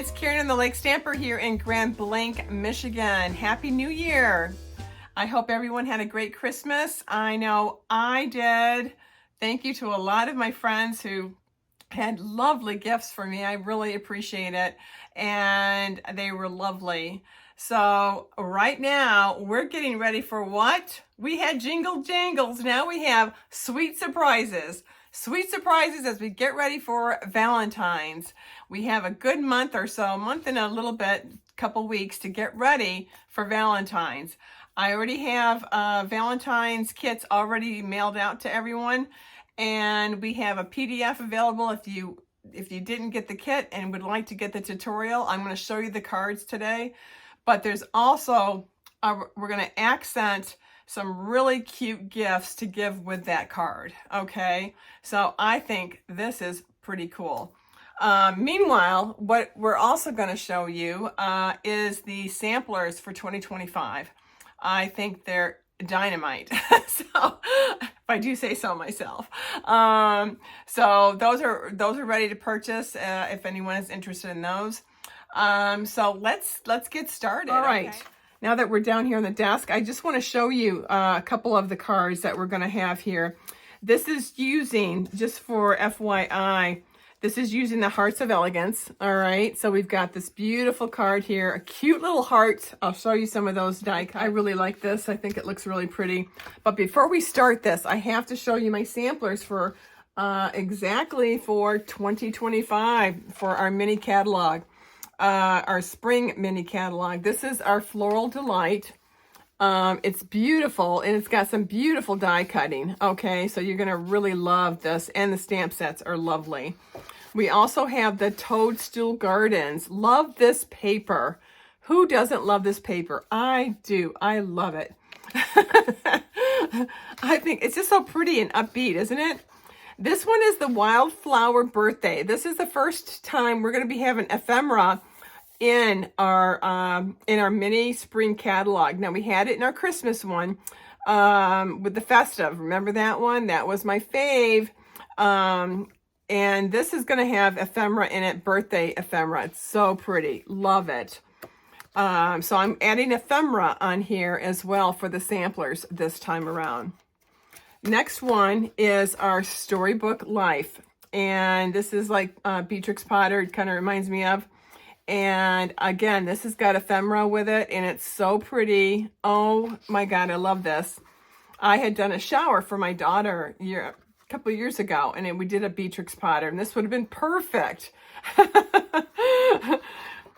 it's Karen the Lake Stamper here in Grand Blanc, Michigan. Happy New Year. I hope everyone had a great Christmas. I know I did. Thank you to a lot of my friends who had lovely gifts for me. I really appreciate it. And they were lovely. So right now we're getting ready for what? We had jingle jangles. Now we have sweet surprises. Sweet surprises as we get ready for Valentine's. We have a good month or so, a month and a little bit, couple weeks to get ready for Valentine's. I already have Valentine's kits already mailed out to everyone, and we have a PDF available if you didn't get the kit and would like to get the tutorial. I'm going to show you the cards today, but there's also we're going to accent some really cute gifts to give with that card. Okay, so I think this is pretty cool. Meanwhile, what we're also going to show you is the samplers for 2025. I think they're dynamite. So if I do say so myself. So those are ready to purchase if anyone is interested in those. So let's get started. All right. Okay. Now that we're down here on the desk, I just want to show you a couple of the cards that we're going to have here. This is using, just for FYI, this is using the Hearts of Elegance. All right, so we've got this beautiful card here, a cute little heart. I'll show you some of those die cuts. I really like this. I think it looks really pretty. But before we start this, I have to show you my samplers for exactly for 2025 for our mini catalog. Our spring mini catalog. This is our Floral Delight. It's beautiful, and it's got some beautiful die cutting. Okay, so you're gonna really love this, and the stamp sets are lovely. We also have the Toadstool Gardens. Love this paper. Who doesn't love this paper? I do. I love it. I think it's just so pretty and upbeat, isn't it? This one is the Wildflower Birthday. This is the first time we're going to be having ephemera in our mini spring catalog. Now we had it in our Christmas one with the festive. Remember that one? That was my fave. And this is going to have ephemera in it, birthday ephemera. It's so pretty. Love it. So I'm adding ephemera on here as well for the samplers this time around. Next one is our Storybook Life. And this is like Beatrix Potter, it kind of reminds me of. And again, this has got ephemera with it, and it's so pretty. Oh my God, I love this. I had done a shower for my daughter a couple of years ago, and we did a Beatrix Potter, and this would have been perfect.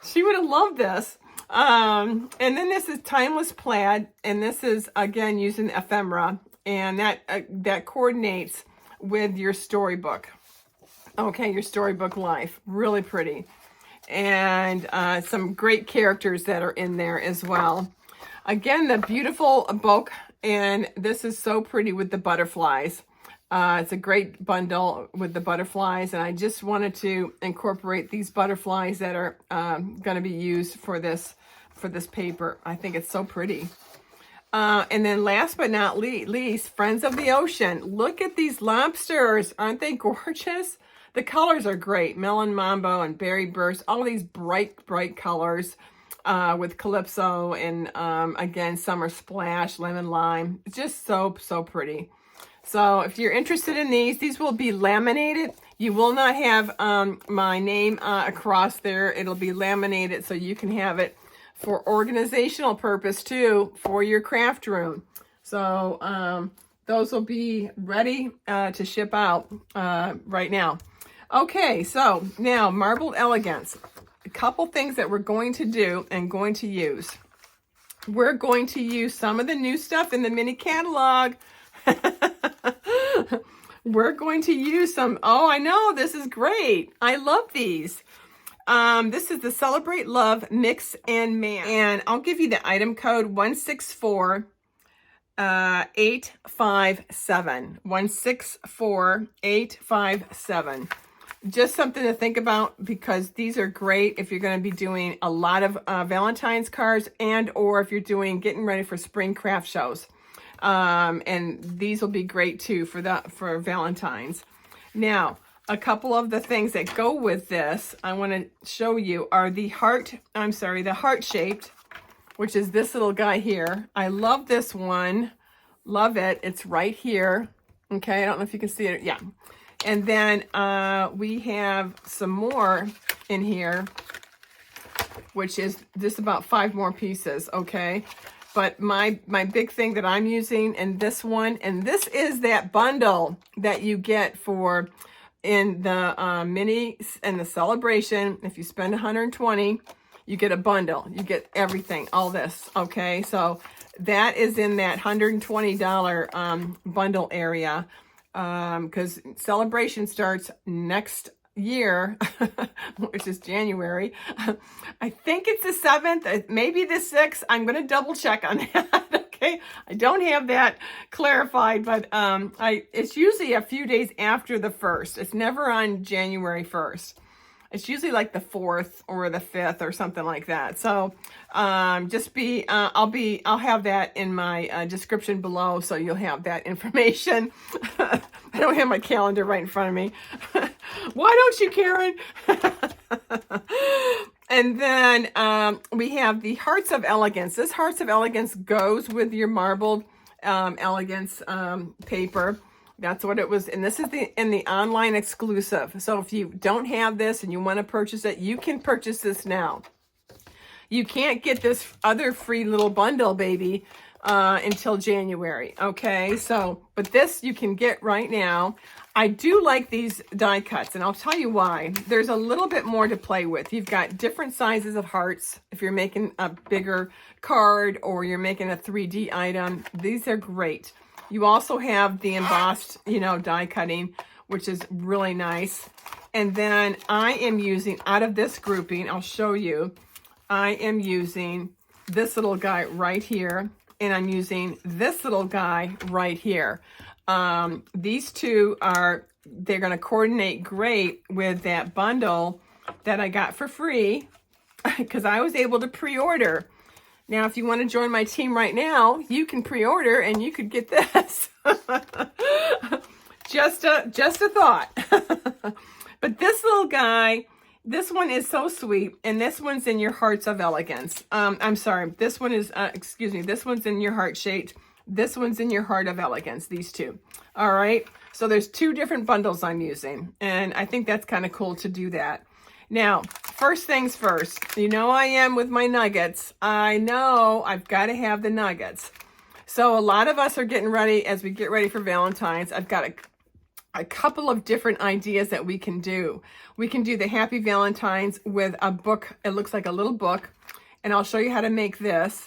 She would have loved this. And then this is Timeless Plaid, and this is, again, using ephemera. And that coordinates with your storybook. Okay, your Storybook Life. Really pretty. And some great characters that are in there as well. Again, the beautiful book. And this is so pretty with the butterflies. It's a great bundle with the butterflies. And I just wanted to incorporate these butterflies that are going to be used for this paper. I think it's so pretty. And then last but not least, Friends of the Ocean. Look at these lobsters. Aren't they gorgeous? The colors are great. Melon Mambo and Berry Burst. All these bright colors with Calypso and, again, Summer Splash, Lemon Lime. It's just so pretty. So if you're interested in these will be laminated. You will not have my name across there. It'll be laminated so you can have it for organizational purpose too, for your craft room. So those will be ready to ship out right now. Okay, so now Marbled Elegance. A couple things that we're going to do and going to use. We're going to use some of the new stuff in the mini catalog. We're going to use some, oh, I know, this is great. I love these. This is the Celebrate Love Mix and Match. And I'll give you the item code 164857. 164857. Just something to think about, because these are great if you're going to be doing a lot of Valentine's cards, and or if you're getting ready for spring craft shows. And these will be great too for Valentine's. Now, a couple of the things that go with this I want to show you are the heart-shaped, which is this little guy here. I love this one. Love it. It's right here. Okay, I don't know if you can see it. Yeah. And then we have some more in here, which is just about 5 more pieces, okay? But my big thing that I'm using in this one, and this is that bundle that you get for in the mini and the celebration. If you spend $120, you get a bundle. You get everything, all this, okay? So that is in that $120 bundle area, because celebration starts next year, which is January. I think it's the 7th, maybe the 6th. I'm going to double check on that. Okay, I don't have that clarified, but it's usually a few days after the 1st. It's never on January 1st. It's usually like the 4th or the 5th or something like that. So I'll have that in my description below, so you'll have that information. I don't have my calendar right in front of me. Why don't you, Karen? And then we have the Hearts of Elegance. This Hearts of Elegance goes with your marbled elegance paper. That's what it was. And this is in the online exclusive. So if you don't have this and you want to purchase it, you can purchase this now. You can't get this other free little bundle, baby, until January. Okay, so, but this you can get right now. I do like these die cuts, and I'll tell you why. There's a little bit more to play with. You've got different sizes of hearts. If you're making a bigger card or you're making a 3D item, these are great. You also have the embossed, die cutting, which is really nice. And then I am using, out of this grouping, I'll show you, I am using this little guy right here, and I'm using this little guy right here. These two they're going to coordinate great with that bundle that I got for free because I was able to pre-order. Now, if you want to join my team right now, you can pre-order and you could get this. Just a thought. But this little guy, this one is so sweet, and this one's in your Hearts of Elegance. I'm sorry, this one is, this one's in your heart-shaped. This one's in your Heart of Elegance, these two. All right, so there's 2 different bundles I'm using, and I think that's kind of cool to do that. Now, first things first, I am with my nuggets. I know I've got to have the nuggets. So a lot of us are getting ready, as we get ready for Valentine's. I've got a couple of different ideas that we can do. We can do the Happy Valentine's with a book. It looks like a little book, and I'll show you how to make this.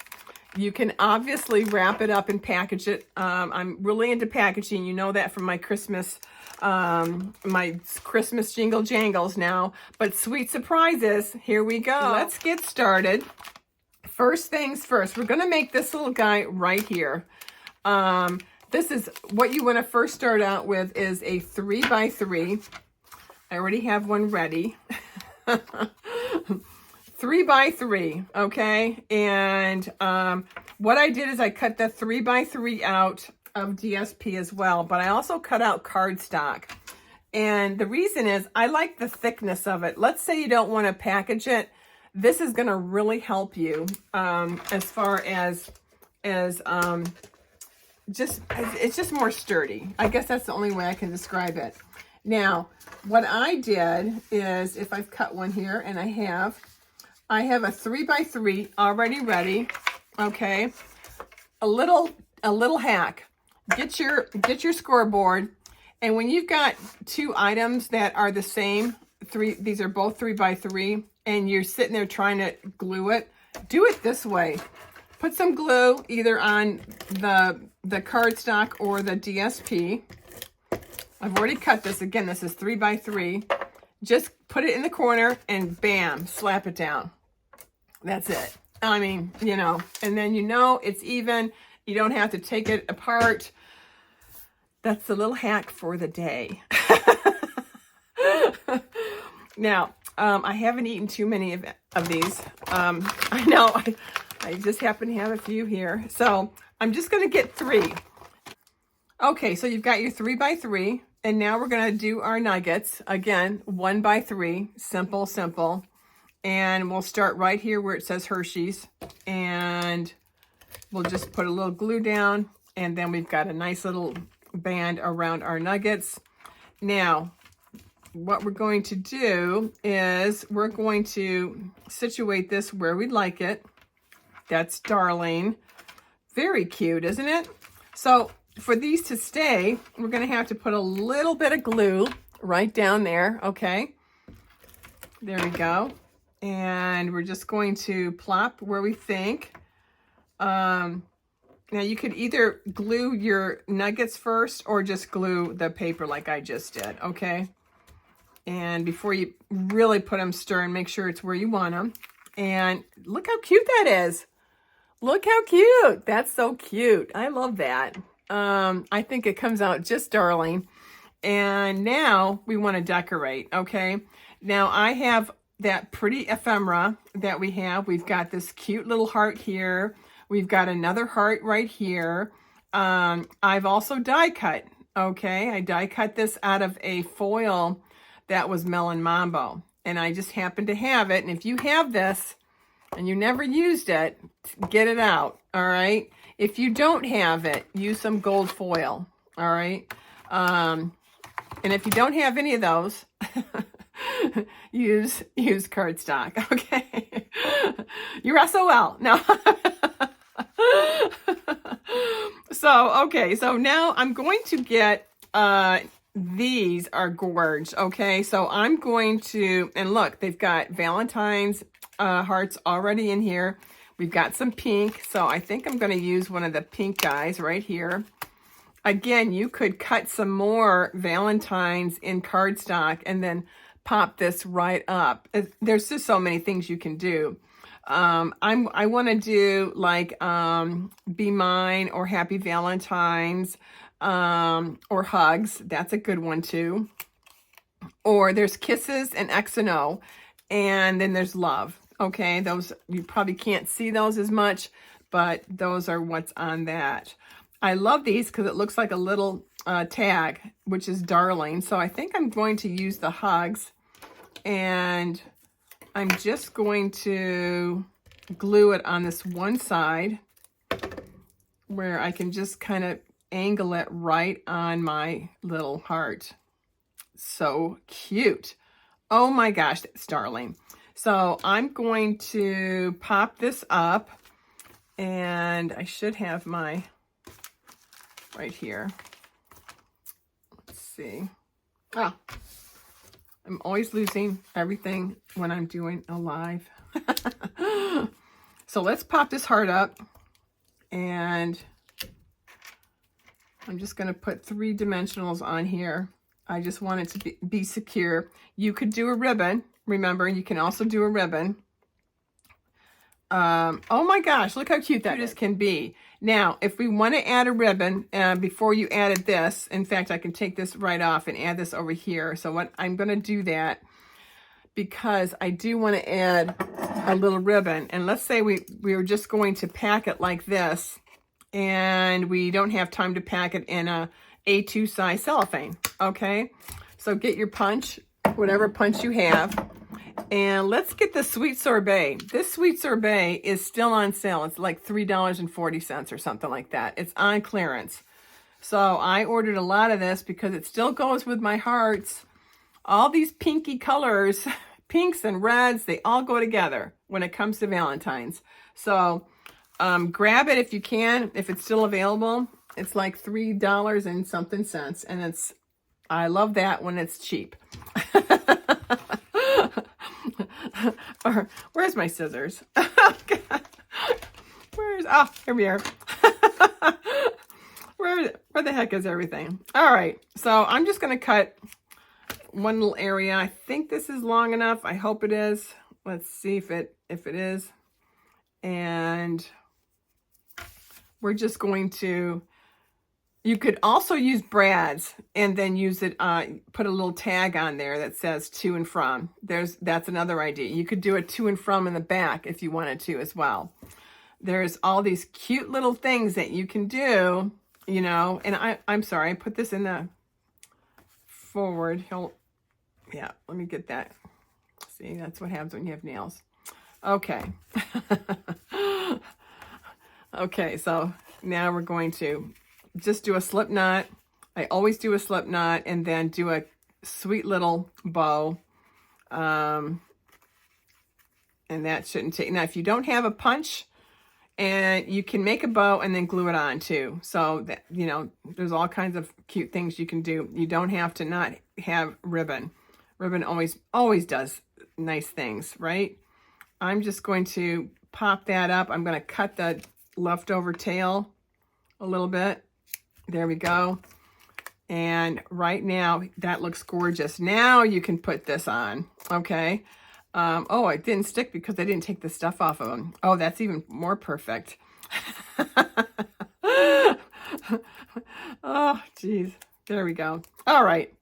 You can obviously wrap it up and package it. I'm really into packaging. You know that from my Christmas jingle jangles now. But sweet surprises, here we go. Let's get started. First things first, we're going to make this little guy right here. This is what you want to first start out with is a 3x3. I already have one ready. 3x3, okay? And what I did is I cut the 3x3 out of DSP as well, but I also cut out cardstock. And the reason is I like the thickness of it. Let's say you don't want to package it. This is going to really help you as far as it's just more sturdy. I guess that's the only way I can describe it. Now, what I did is, if I've cut one here, and I have a 3x3 already ready. Okay, a little hack. Get your scoreboard, and when you've got 2 items that are the same, these are both 3x3, and you're sitting there trying to glue it, do it this way. Put some glue either on the cardstock or the DSP. I've already cut this. Again, this is 3x3. Just put it in the corner and bam, slap it down. That's it. I mean, and then it's even. You don't have to take it apart. That's the little hack for the day. Now, I haven't eaten too many of these. I know, I just happen to have a few here. So I'm just going to get 3. Okay, so you've got your 3x3. And now we're going to do our nuggets. Again, 1 by 3, simple, simple. And we'll start right here where it says Hershey's. And we'll just put a little glue down. And then we've got a nice little band around our nuggets. Now, what we're going to do is we're going to situate this where we'd like it. That's darling. Very cute, isn't it? So for these to stay, we're going to have to put a little bit of glue right down there, okay? There we go. And we're just going to plop where we think. Now you could either glue your nuggets first or just glue the paper like I just did, okay? And before you really put them stir and make sure it's where you want them. And look how cute that is. Look how cute. That's so cute. I love that. I think it comes out just darling. And now we want to decorate, okay? Now I have that pretty ephemera that we have. We've got this cute little heart here. We've got another heart right here. I've also die cut, okay? I die cut this out of a foil that was Melon Mambo. And I just happen to have it. And if you have this and you never used it, get it out, all right? If you don't have it, use some gold foil, all right? And if you don't have any of those, use cardstock, okay? You're SOL. No. So, okay, so now I'm going to get, these are gorge, okay? So I'm going to, and look, they've got Valentine's hearts already in here. We've got some pink, so I think I'm going to use one of the pink guys right here. Again, you could cut some more Valentine's in cardstock and then pop this right up. There's just so many things you can do. I want to do like Be Mine or Happy Valentine's or Hugs. That's a good one too. Or there's Kisses and X and O, and then there's Love. Okay, those you probably can't see those as much, but those are what's on that. I love these because it looks like a little tag, which is darling. So I think I'm going to use the Hugs, and I'm just going to glue it on this one side where I can just kind of angle it right on my little heart. So cute. Oh my gosh, that's darling. So I'm going to pop this up, and I should have my right here. Let's see. Oh, I'm always losing everything when I'm doing a live. So let's pop this heart up, and I'm just going to put 3 dimensionals on here. I just want it to be secure. You could do a ribbon. Remember, you can also do a ribbon. Oh my gosh, look how cute that can be. Now, if we want to add a ribbon, before you added this, in fact, I can take this right off and add this over here. So what I'm going to do that because I do want to add a little ribbon. And let's say we were just going to pack it like this, and we don't have time to pack it in a A2 size cellophane, okay? So get your punch, whatever punch you have, and let's get the sweet sorbet. This sweet sorbet is still on sale. It's like $3.40 or something like that. It's on clearance. So I ordered a lot of this because it still goes with my hearts. All these pinky colors, pinks and reds, they all go together when it comes to Valentine's. So grab it if you can, if it's still available. It's like $3 and something cents, and I love that when it's cheap. Or where's my scissors? Oh, God. Here we are. Where the heck is everything? All right, so I'm just going to cut one little area. I think this is long enough. I hope it is. Let's see if it is. And we're just going to, you could also use brads and then use it, put a little tag on there that says to and from. That's another idea. You could do a to and from in the back if you wanted to as well. There's all these cute little things that you can do, you know, and I'm sorry, I put this in the, forward, yeah, let me get that. See, that's what happens when you have nails. Okay. Okay, so now we're going to just do a slip knot. I always do a slip knot and then do a sweet little bow. And that shouldn't take, now if you don't have a punch, and you can make a bow and then glue it on too. So that, you know, there's all kinds of cute things you can do. You don't have to not have ribbon. Ribbon always does nice things, right? I'm just going to pop that up. I'm going to cut the leftover tail a little bit. There we go. And right now that looks gorgeous. Now you can put this on, okay? Oh, it didn't stick because I didn't take the stuff off of them. Oh, that's even more perfect. Oh, geez. There we go. All right.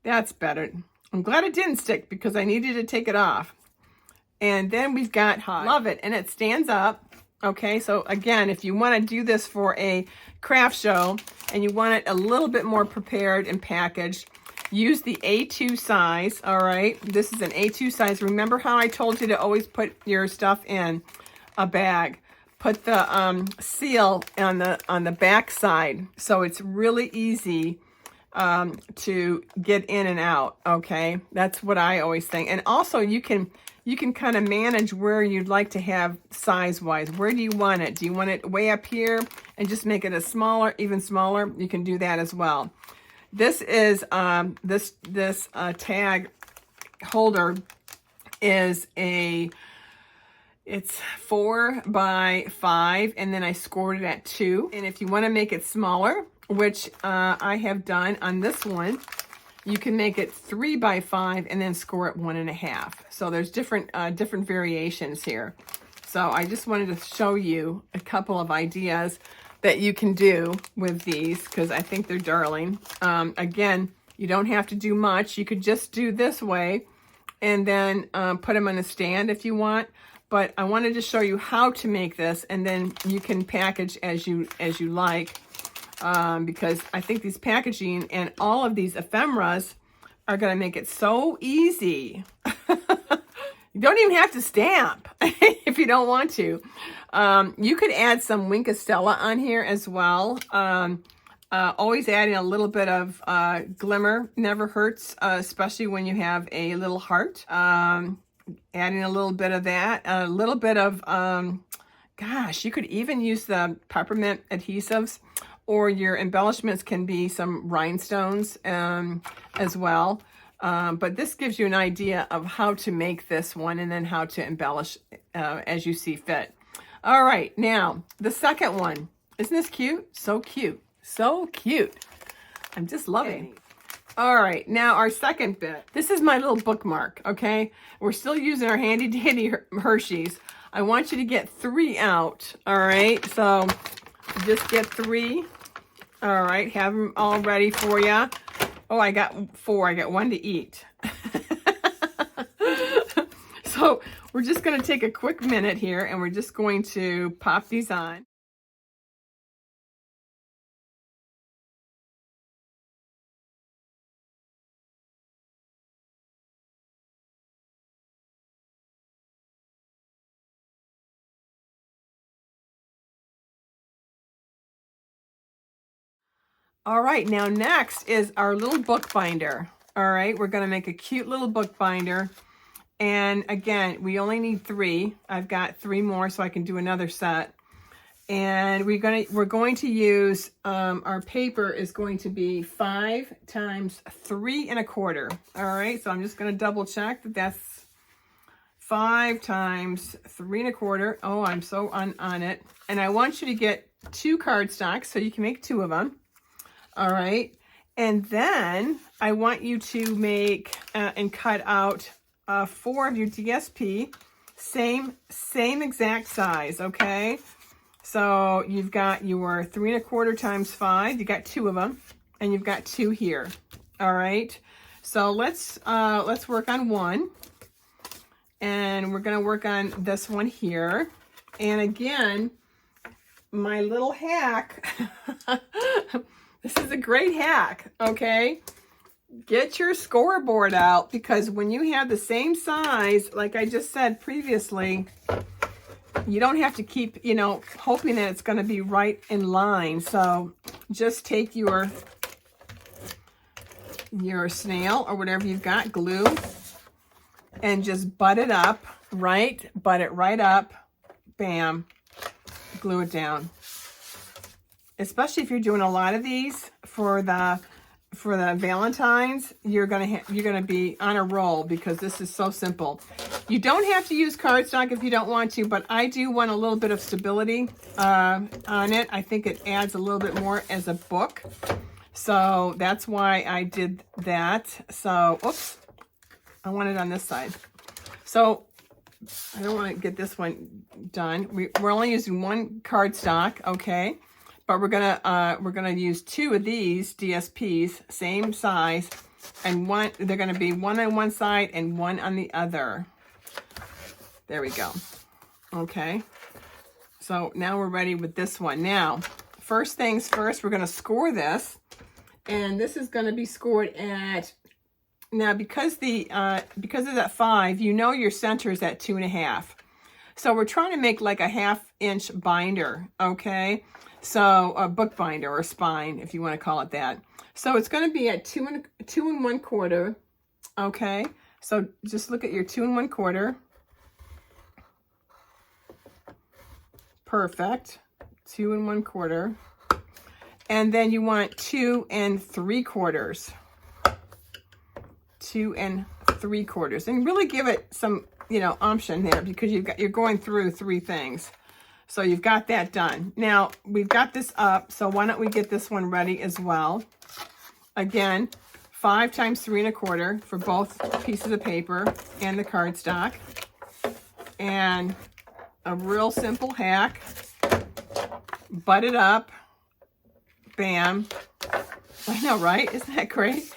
That's better. I'm glad it didn't stick because I needed to take it off. And then we've got hot. Love it. And it stands up. Okay, so again, if you want to do this for a craft show and you want it a little bit more prepared and packaged, use the A2 size, all right? This is an A2 size. Remember how I told you to always put your stuff in a bag. Put the seal on the back side so it's really easy to get in and out, okay? That's what I always think. And also you can kind of manage where you'd like to have size-wise. Where do you want it? Do you want it way up here and just make it a smaller, even smaller? You can do that as well. This is this tag holder is it's 4 by 5, and then I scored it at 2. And if you want to make it smaller, which I have done on this one, you can make it 3 by 5 and then score it 1.5. So there's different variations here. So I just wanted to show you a couple of ideas that you can do with these because I think they're darling. Again, you don't have to do much. You could just do this way and then put them on a stand if you want. But I wanted to show you how to make this, and then you can package as you like. Because I think these packaging and all of these ephemeras are going to make it so easy. You don't even have to stamp if you don't want to. You could add some Wink of Stella on here as well. Always adding a little bit of glimmer never hurts, especially when you have a little heart. Adding a little bit of that, a little bit of, gosh, you could even use the peppermint adhesives, or your embellishments can be some rhinestones as well. But this gives you an idea of how to make this one and then how to embellish as you see fit. All right, now the second one. Isn't this cute? So cute. So cute. I'm just loving it. All right, now our second bit. This is my little bookmark, okay? We're still using our handy dandy Hershey's. I want you to get 3 out, all right? So just get 3. All right, have them all ready for you. Oh, I got 4. I got 1 to eat. So we're just going to take a quick minute here, and we're just going to pop these on. All right, now next is our little book binder. All right, we're going to make a cute little book binder. And again, we only need 3. I've got 3 more so I can do another set. And we're going to use, our paper is going to be 5 times 3 1/4. All right, so I'm just going to double check that that's 5 times 3 1/4. Oh, I'm so on it. And I want you to get 2 cardstocks so you can make 2 of them. All right, and then I want you to make and cut out 4 of your DSP, same exact size, okay? So you've got your 3 1/4 times 5, you got 2 of them, and you've got 2 here, all right? So let's work on one, and we're gonna work on this one here. And again, my little hack, this is a great hack, okay? get your scoreboard out, because when you have the same size, like I just said previously, you don't have to keep, you know, hoping that it's going to be right in line. So just take your snail or whatever you've got, glue, and just butt it up, right? Butt it right up, bam, glue it down. Especially if you're doing a lot of these for the Valentine's, you're gonna be on a roll, because this is so simple. You don't have to use cardstock if you don't want to, but I do want a little bit of stability on it. I think it adds a little bit more as a book. So that's why I did that. So, oops, I want it on this side. So I don't want to get this one done. We're only using one cardstock, okay? But we're gonna use 2 of these DSPs, same size, and they're gonna be one on one side and one on the other. There we go. Okay. So now we're ready with this one. Now, first things first, we're gonna score this, and this is gonna be scored at, now because of that 5, you know your center is at 2.5. So we're trying to make like a 1/2 inch binder, okay? So a book binder or spine, if you want to call it that. So it's going to be at 2 1/4. Okay. So just look at your 2 1/4. Perfect. 2 1/4. And then you want 2 3/4. 2 3/4. And really give it some, you know, umption there, because you're going through 3 things. So you've got that done. Now, we've got this up, so why don't we get this one ready as well. Again, 5 times 3 1/4 for both pieces of paper and the cardstock. And a real simple hack. Butt it up. Bam. I know, right? Isn't that great?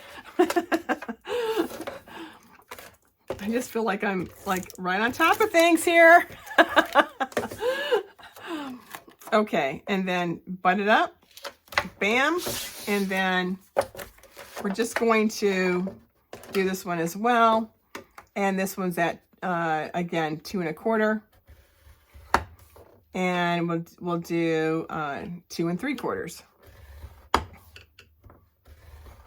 I just feel like I'm like right on top of things here. Okay, and then butt it up, bam, and then we're just going to do this one as well. And this one's at, again, 2 1/4. And we'll do 2 3/4.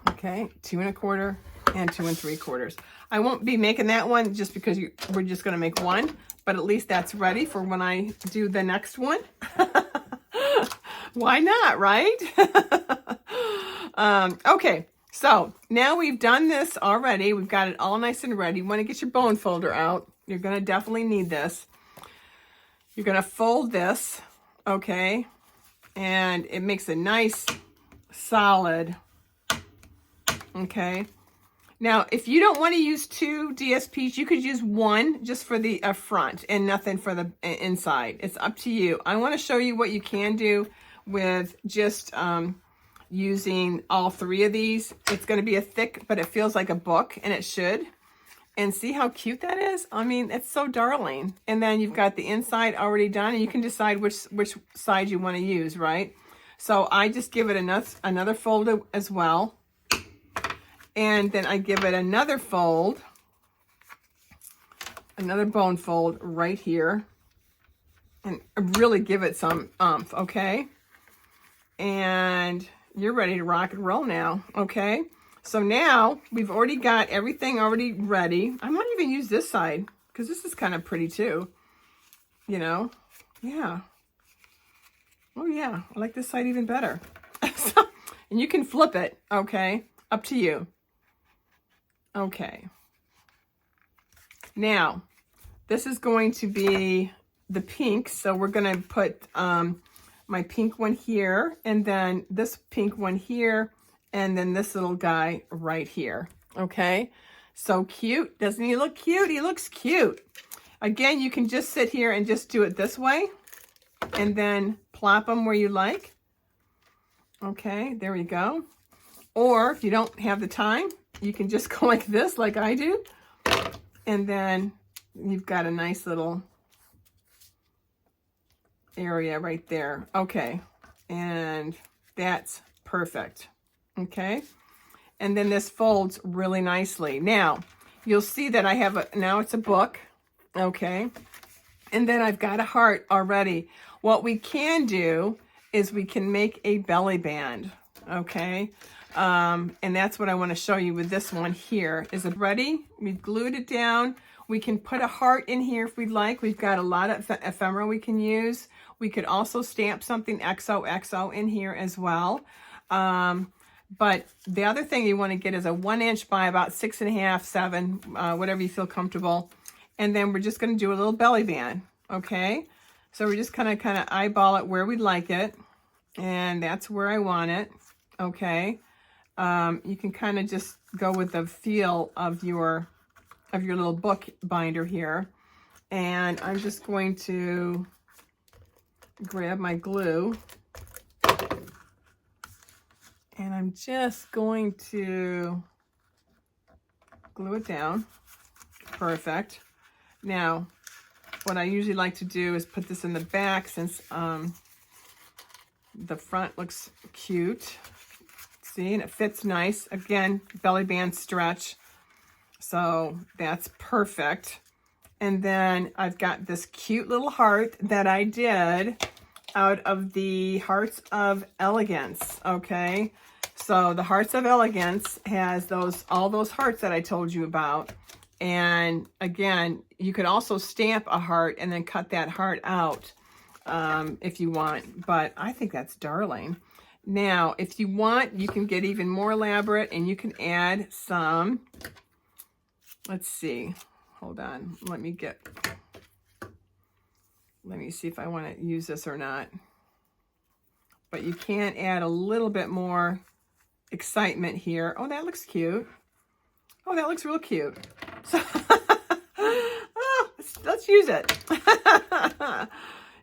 Okay, 2 1/4 and 2 3/4. I won't be making that one just because we're just going to make one, but at least that's ready for when I do the next one. Why not, right? Okay, so now we've done this already. We've got it all nice and ready. You want to get your bone folder out. You're going to definitely need this. You're going to fold this, okay? And it makes a nice, solid, okay? Now, if you don't want to use 2 DSPs, you could use 1 just for the front and nothing for the inside. It's up to you. I want to show you what you can do with just using all 3 of these. It's going to be a thick, but it feels like a book, and it should. And see how cute that is? I mean, it's so darling. And then you've got the inside already done, and you can decide which side you want to use, right? So I just give it another fold as well. And then I give it another fold, another bone fold right here, and really give it some oomph, okay? And you're ready to rock and roll now, okay? So now we've already got everything already ready. I might even use this side, because this is kind of pretty too, you know? Yeah. Oh yeah, I like this side even better. And you can flip it, okay? Up to you. Okay. Now, this is going to be the pink. So we're going to put my pink one here, and then this pink one here, and then this little guy right here. Okay. So cute. Doesn't he look cute? He looks cute. Again, you can just sit here and just do it this way, and then plop them where you like. Okay, there we go. Or if you don't have the time, you can just go like this, like I do. And then you've got a nice little area right there. Okay, and that's perfect. Okay, And then this folds really nicely. Now, you'll see that I have now it's a book, okay? And then I've got a heart already. What we can do is we can make a belly band, okay? And that's what I want to show you with this one here. Is it ready? We've glued it down. We can put a heart in here if we'd like. We've got a lot of ephemera we can use. We could also stamp something XOXO in here as well. But the other thing you want to get is a 1 inch by about 6.5, 7, whatever you feel comfortable. And then we're just going to do a little belly band, okay? So we're just kind of eyeball it where we'd like it. And that's where I want it, okay? You can kind of just go with the feel of your little book binder here. And I'm just going to grab my glue. And I'm just going to glue it down. Perfect. Now, what I usually like to do is put this in the back since the front looks cute. See, and it fits nice. Again, belly band stretch. So that's perfect. And then I've got this cute little heart that I did out of the Hearts of Elegance, okay? So the Hearts of Elegance has all those hearts that I told you about. And again, you could also stamp a heart and then cut that heart out if you want. But I think that's darling. Now, if you want, you can get even more elaborate and you can add some, let's see, hold on, let me see if I want to use this or not. But you can add a little bit more excitement here. Oh, that looks cute. Oh, that looks real cute. So, let's use it.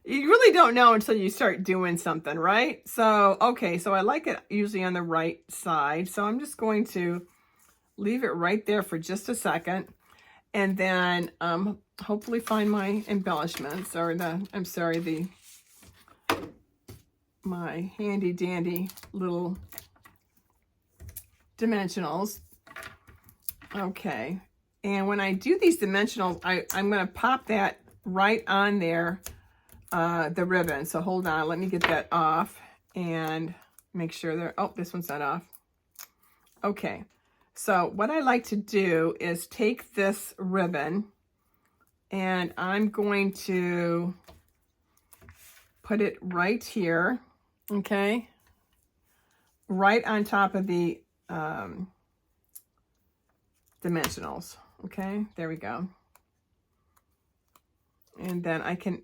You really don't know until you start doing something, right? So, okay, so I like it usually on the right side. So I'm just going to leave it right there for just a second. And then hopefully find my embellishments or my handy dandy little dimensionals. Okay. And when I do these dimensionals, I'm going to pop that right on there, the ribbon. So hold on, let me get that off and make sure oh, this one's not off. Okay. So what I like to do is take this ribbon and I'm going to put it right here, okay? Right on top of the dimensionals, okay? There we go. And then I can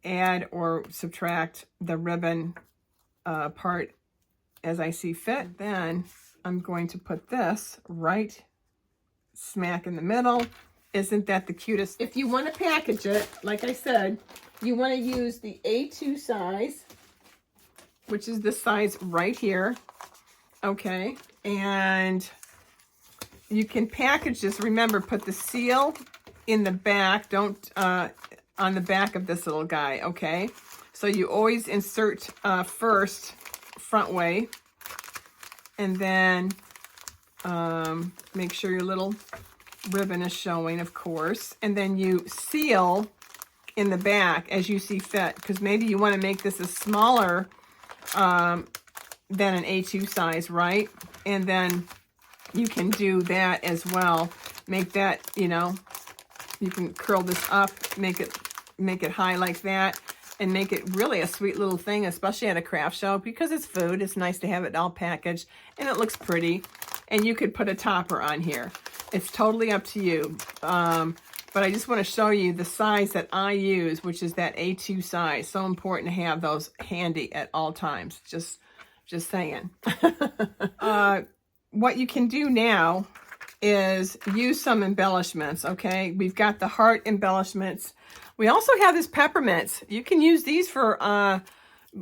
add or subtract the ribbon part as I see fit. Then I'm going to put this right smack in the middle. Isn't that the cutest? If you want to package it, like I said, you want to use the A2 size, which is this size right here, okay? And you can package this. Remember, put the seal in the back. Don't, on the back of this little guy, okay? So you always insert first front way, and then make sure your little ribbon is showing, of course, and then you seal in the back as you see fit, because maybe you want to make this a smaller than an A2 size, right? And then you can do that as well. Make that, you know, you can curl this up, make it high like that, and make it really a sweet little thing, especially at a craft show, because it's food. It's nice to have it all packaged, and it looks pretty. And you could put a topper on here. It's totally up to you. But I just want to show you the size that I use, which is that A2 size. So important to have those handy at all times. Just saying. What you can do now is use some embellishments, okay? We've got the heart embellishments. We also have this peppermints. You can use these for,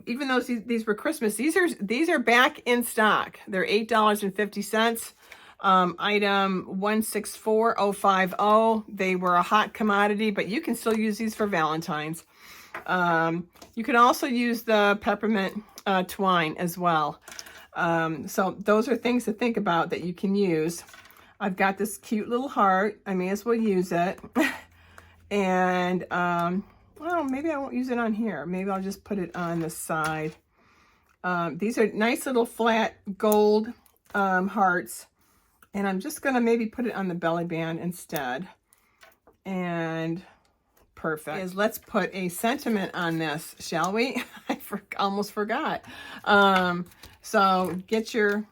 even though these were Christmas, these are back in stock. They're $8.50. Item 164050. They were a hot commodity, but you can still use these for Valentine's. You can also use the peppermint twine as well. So those are things to think about that you can use. I've got this cute little heart. I may as well use it. And, well, maybe I won't use it on here. Maybe I'll just put it on the side. These are nice little flat gold hearts. And I'm just going to maybe put it on the belly band instead. And perfect. Let's put a sentiment on this, shall we? I almost forgot. So get your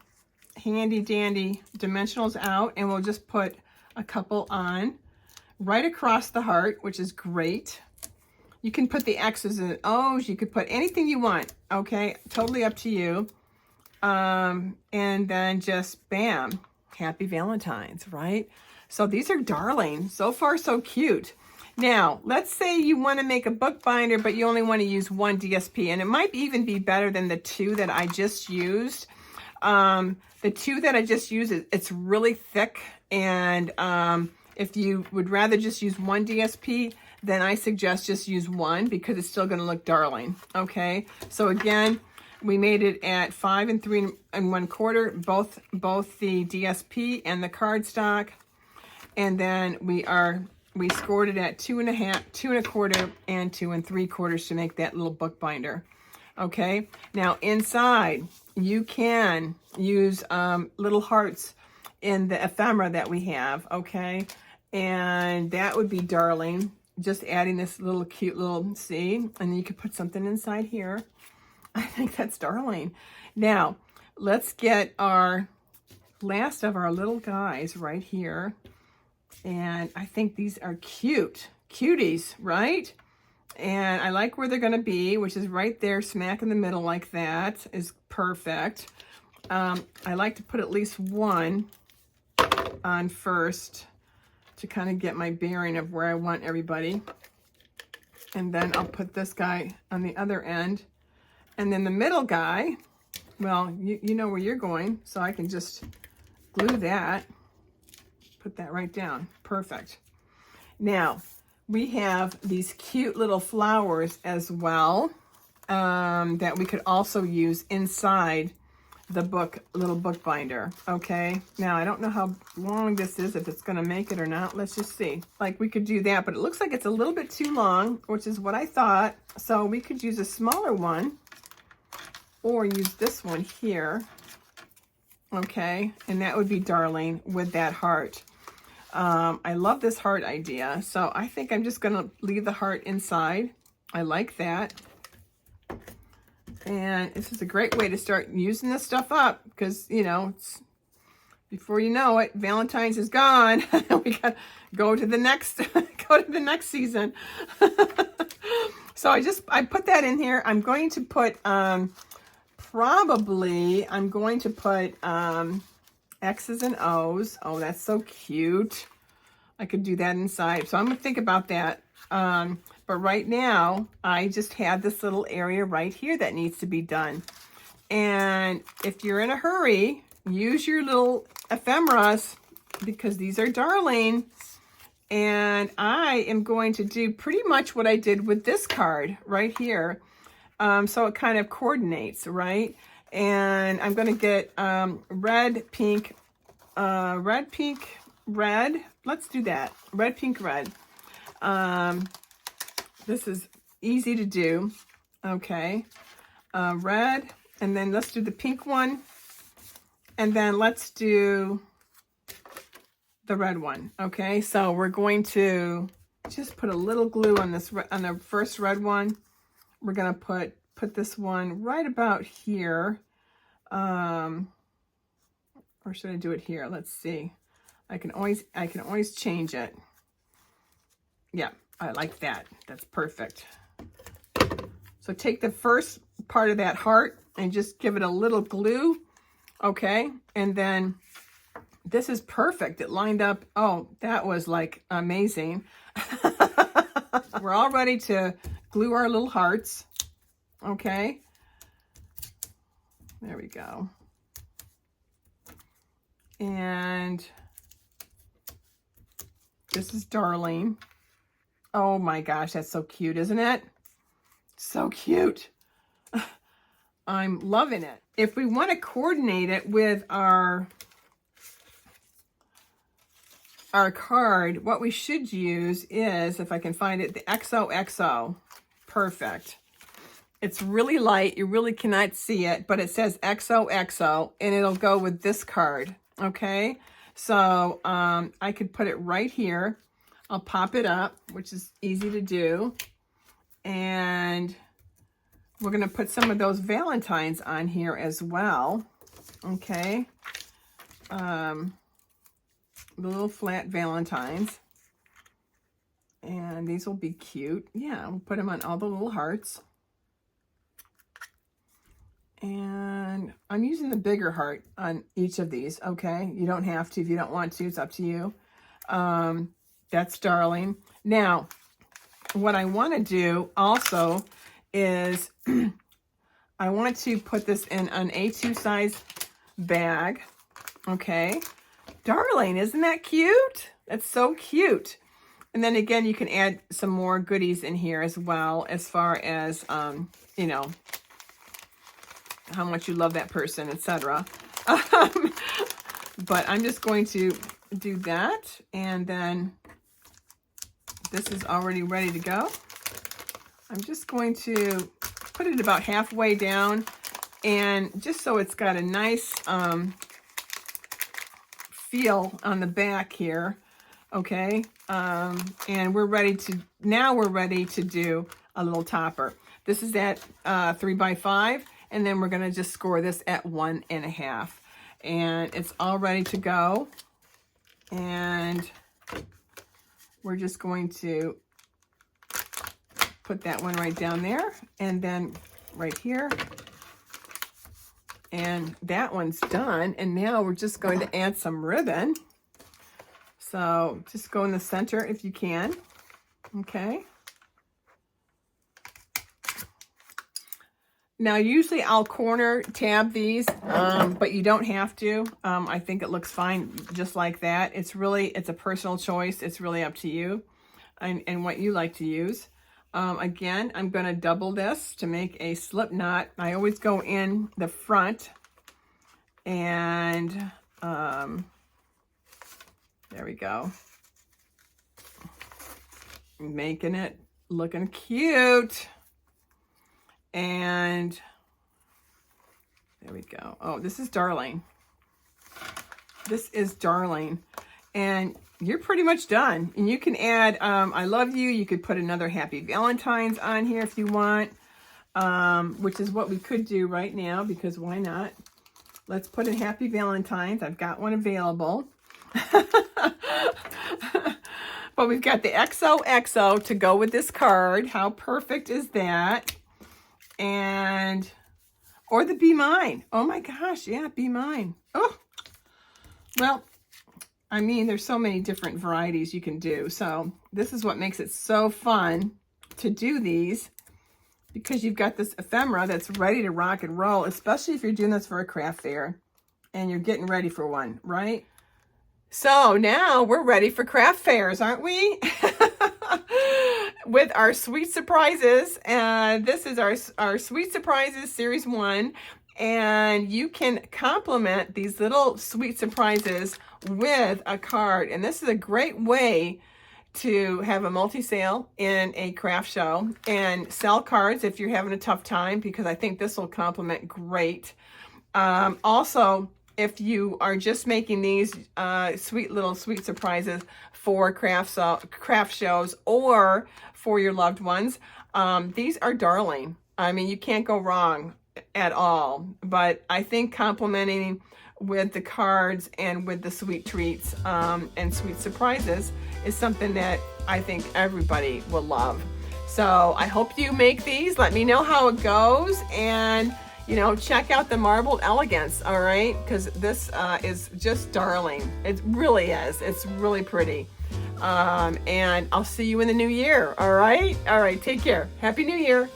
handy dandy dimensionals out, and we'll just put a couple on right across the heart, which is great. You can put the X's and O's. You could put anything you want. Okay, totally up to you. And then just bam, happy Valentine's, right? So these are darling. So far, so cute. Now, let's say you want to make a bookbinder, but you only want to use one DSP, and it might even be better than the two that I just used. The two that I just used, it's really thick, and if you would rather just use one DSP, then I suggest just use one because it's still going to look darling. Okay, so again, we made it at 5 3 1/4, both the DSP and the cardstock, and then we scored it at 2 1/2, 2 1/4, and 2 3/4 to make that little bookbinder. Okay, now inside you can use little hearts in the ephemera that we have. Okay, and that would be darling. Just adding this little cute little, see, and then you could put something inside here. I think that's darling. Now let's get our last of our little guys right here. And I think these are cute, cuties, right? And I like where they're going to be, which is right there, smack in the middle like that is perfect. I like to put at least one on first to kind of get my bearing of where I want everybody. And then I'll put this guy on the other end. And then the middle guy, well, you know where you're going, so I can just glue that. Put that right down. Perfect. Now, we have these cute little flowers as well that we could also use inside the little bookbinder. Okay. Now, I don't know how long this is, if it's going to make it or not. Let's just see. Like, we could do that, but it looks like it's a little bit too long, which is what I thought. So we could use a smaller one or use this one here. Okay. And that would be darling with that heart. I love this heart idea, so I think I'm just going to leave the heart inside. I like that. And this is a great way to start using this stuff up because, you know, before you know it, Valentine's is gone. We got to go to the next, season. So I put that in here. I'm going to put, X's and O's. Oh, that's so cute. I could do that inside. So I'm going to think about that. But right now, I just have this little area right here that needs to be done. And if you're in a hurry, use your little ephemeras because these are darling. And I am going to do pretty much what I did with this card right here. So it kind of coordinates, right? And I'm going to get red, pink, red. Let's do that. Red, pink, red. This is easy to do. Okay. Red. And then let's do the pink one. And then let's do the red one. Okay. So we're going to just put a little glue on this, on the first red one. We're going to put this one right about here. Or should I do it here? Let's see. I can always change it. Yeah, I like that. That's perfect. So take the first part of that heart and just give it a little glue. Okay. And then this is perfect. It lined up. Oh, that was like amazing. We're all ready to glue our little hearts. Okay. There we go. And this is darling. Oh my gosh, that's so cute, isn't it? So cute. I'm loving it. If we want to coordinate it with our card, what we should use is, if I can find it, the XOXO. Perfect. It's really light. You really cannot see it, but it says XOXO, and it'll go with this card. Okay, so I could put it right here. I'll pop it up, which is easy to do. And we're going to put some of those Valentines on here as well. Okay. The little flat Valentines. And these will be cute. Yeah, we'll put them on all the little hearts. And I'm using the bigger heart on each of these, okay? You don't have to if you don't want to. It's up to you. That's darling. Now, what I want to do also is I want to put this in an A2 size bag, okay? Darling, isn't that cute? That's so cute. And then again, you can add some more goodies in here as well, as far as, you know, how much you love that person, etc. But I'm just going to do that, and then this is already ready to go. I'm just going to put it about halfway down, and just so it's got a nice feel on the back here, okay? And we're ready to, now we're ready to do a little topper. This is at 3x5, and then we're gonna just score this at 1.5. And it's all ready to go. And we're just going to put that one right down there, and then right here. And that one's done. And now we're just going to add some ribbon. So just go in the center if you can. Okay. Now, usually I'll corner tab these, but you don't have to. I think it looks fine just like that. It's a personal choice. It's really up to you and what you like to use. Again, I'm going to double this to make a slip knot. I always go in the front, and there we go. Making it looking cute. And there we go. Oh, this is darling. This is darling. And you're pretty much done. And you can add, I love you. You could put another Happy Valentine's on here if you want, which is what we could do right now, because why not? Let's put in Happy Valentine's. I've got one available. But we've got the XOXO to go with this card. How perfect is that? And, or the Be Mine. Oh my gosh, yeah, Be Mine. Oh, well, I mean, there's so many different varieties you can do. So this is what makes it so fun to do these, because you've got this ephemera that's ready to rock and roll, especially if you're doing this for a craft fair and you're getting ready for one, right? So now we're ready for craft fairs, aren't we? With our Sweet Surprises. And this is our Sweet Surprises Series 1. And you can complement these little Sweet Surprises with a card. And this is a great way to have a multi-sale in a craft show and sell cards if you're having a tough time, because I think this will complement great. Also, if you are just making these sweet surprises for craft shows or for your loved ones, these are darling. I mean, you can't go wrong at all. But I think complementing with the cards and with the sweet treats and sweet surprises is something that I think everybody will love. So I hope you make these. Let me know how it goes, and you know, check out the Marbled Elegance, all right? Because this is just darling. It really is. It's really pretty. And I'll see you in the new year, all right? All right, take care. Happy New Year.